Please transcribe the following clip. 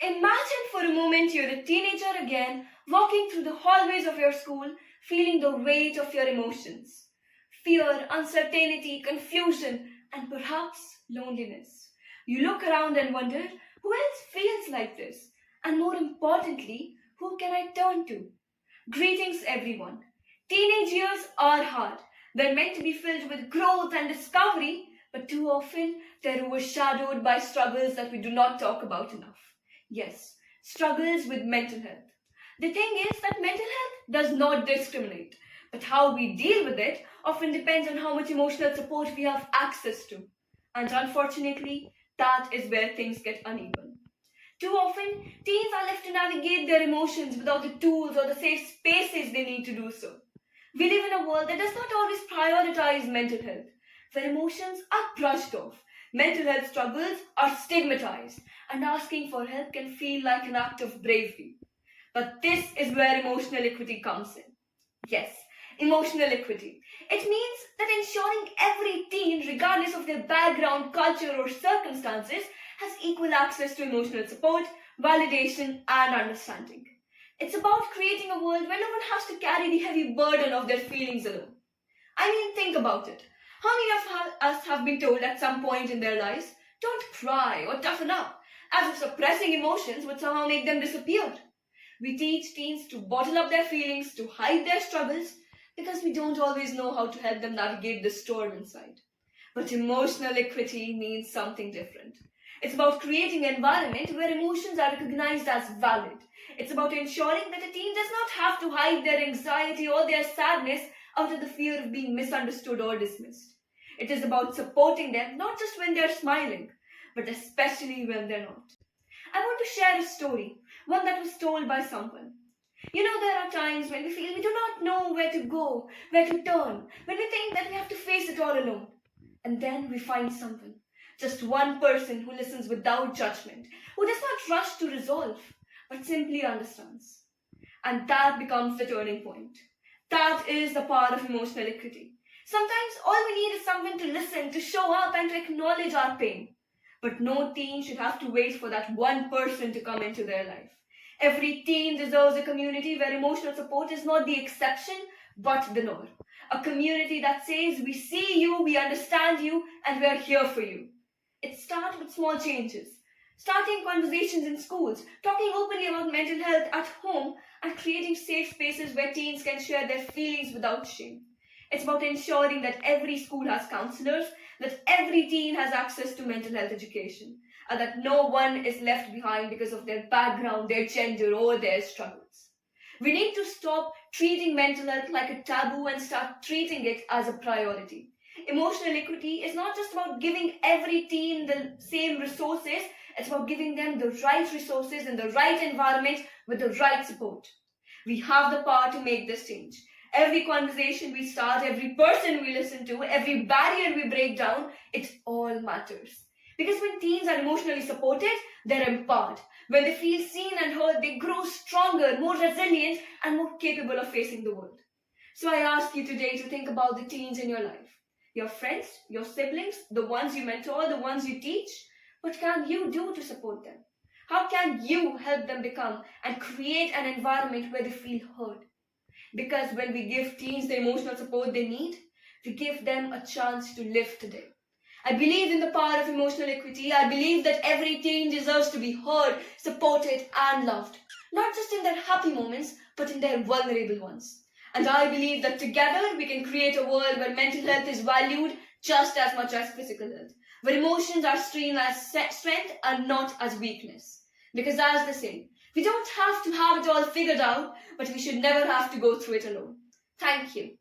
Imagine for a moment you're a teenager again, walking through the hallways of your school, feeling the weight of your emotions. Fear, uncertainty, confusion, and perhaps loneliness. You look around and wonder, who else feels like this? And more importantly, who can I turn to? Greetings, everyone. Teenage years are hard. They're meant to be filled with growth and discovery, but too often they're overshadowed by struggles that we do not talk about enough. Yes, struggles with mental health. The thing is that mental health does not discriminate, but how we deal with it often depends on how much emotional support we have access to. And unfortunately, that is where things get uneven. Too often, teens are left to navigate their emotions without the tools or the safe spaces they need to do so. We live in a world that does not always prioritize mental health, where emotions are brushed off. Mental health struggles are stigmatized, and asking for help can feel like an act of bravery. But this is where emotional equity comes in. Yes, emotional equity. It means that ensuring every teen, regardless of their background, culture, or circumstances, has equal access to emotional support, validation, and understanding. It's about creating a world where no one has to carry the heavy burden of their feelings alone. I mean, think about it. How many of us have been told at some point in their lives, don't cry or toughen up, as if suppressing emotions would somehow make them disappear? We teach teens to bottle up their feelings, to hide their struggles, because we don't always know how to help them navigate the storm inside. But emotional equity means something different. It's about creating an environment where emotions are recognized as valid. It's about ensuring that a teen does not have to hide their anxiety or their sadness out of the fear of being misunderstood or dismissed. It is about supporting them not just when they're smiling, but especially when they're not. I want to share a story, one that was told by someone. There are times when we feel we do not know where to go, where to turn, when we think that we have to face it all alone. And then we find someone, just one person who listens without judgment, who does not rush to resolve, but simply understands. And that becomes the turning point. That is the power of emotional equity. Sometimes all we need is someone to listen, to show up, and to acknowledge our pain. But no teen should have to wait for that one person to come into their life. Every teen deserves a community where emotional support is not the exception, but the norm. A community that says, we see you, we understand you, and we are here for you. It starts with small changes. Starting conversations in schools, talking openly about mental health at home, and creating safe spaces where teens can share their feelings without shame. It's about ensuring that every school has counselors, that every teen has access to mental health education, and that no one is left behind because of their background, their gender, or their struggles. We need to stop treating mental health like a taboo and start treating it as a priority. Emotional equity is not just about giving every teen the same resources, it's about giving them the right resources in the right environment with the right support. We have the power to make this change. Every conversation we start, every person we listen to, every barrier we break down, it all matters. Because when teens are emotionally supported, they're empowered. When they feel seen and heard, they grow stronger, more resilient, and more capable of facing the world. So I ask you today to think about the teens in your life. Your friends, your siblings, the ones you mentor, the ones you teach. What can you do to support them? How can you help them become and create an environment where they feel heard? Because when we give teens the emotional support they need, we give them a chance to live today. I believe in the power of emotional equity. I believe that every teen deserves to be heard, supported, and loved. Not just in their happy moments, but in their vulnerable ones. And I believe that together we can create a world where mental health is valued just as much as physical health, where emotions are seen as strength and not as weakness. Because as they say, we don't have to have it all figured out, but we should never have to go through it alone. Thank you.